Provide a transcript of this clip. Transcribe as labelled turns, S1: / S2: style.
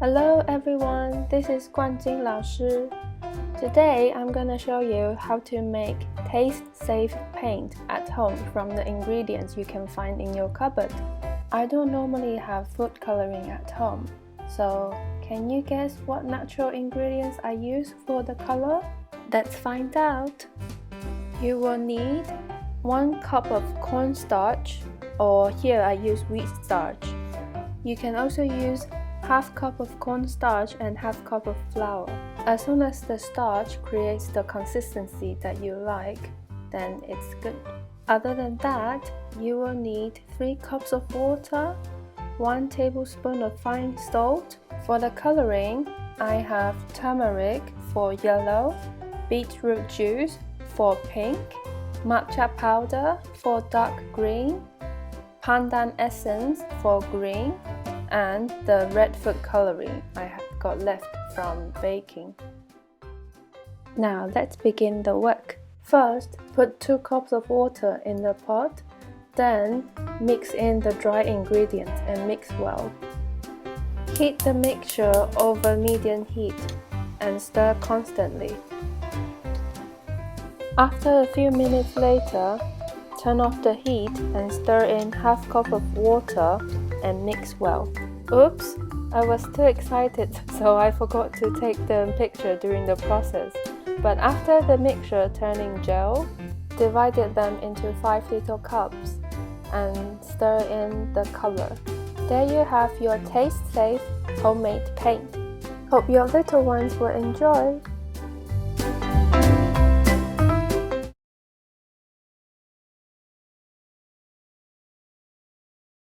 S1: Hello everyone, this is Kuan-Chin 老师. Today I'm gonna show you how to make taste-safe paint at home from the ingredients you can find in your cupboard. I don't normally have food coloring at home, so can you guess what natural ingredients I use for the color? Let's find out. You will need 1 cup of cornstarch, or here I use wheat starch. You can also use half cup of cornstarch and half cup of flour. As soon as the starch creates the consistency that you like, then it's good. Other than that, you will need 3 cups of water, 1 tablespoon of fine salt. For the coloring, I have turmeric for yellow, beetroot juice for pink, matcha powder for dark green, pandan essence for green, and the red food coloring I have got left from baking. Now let's begin the work. First, put 2 cups of water in the pot, then mix in the dry ingredients and mix well. Heat the mixture over medium heat and stir constantly. After a few minutes later, turn off the heat and stir in half cup of water and mix well. Oops, I was too excited, so I forgot to take the picture during the process. But after the mixture turning gel, divided them into 5 little cups and stir in the color. There you have your taste-safe homemade paint. Hope your little ones will enjoy.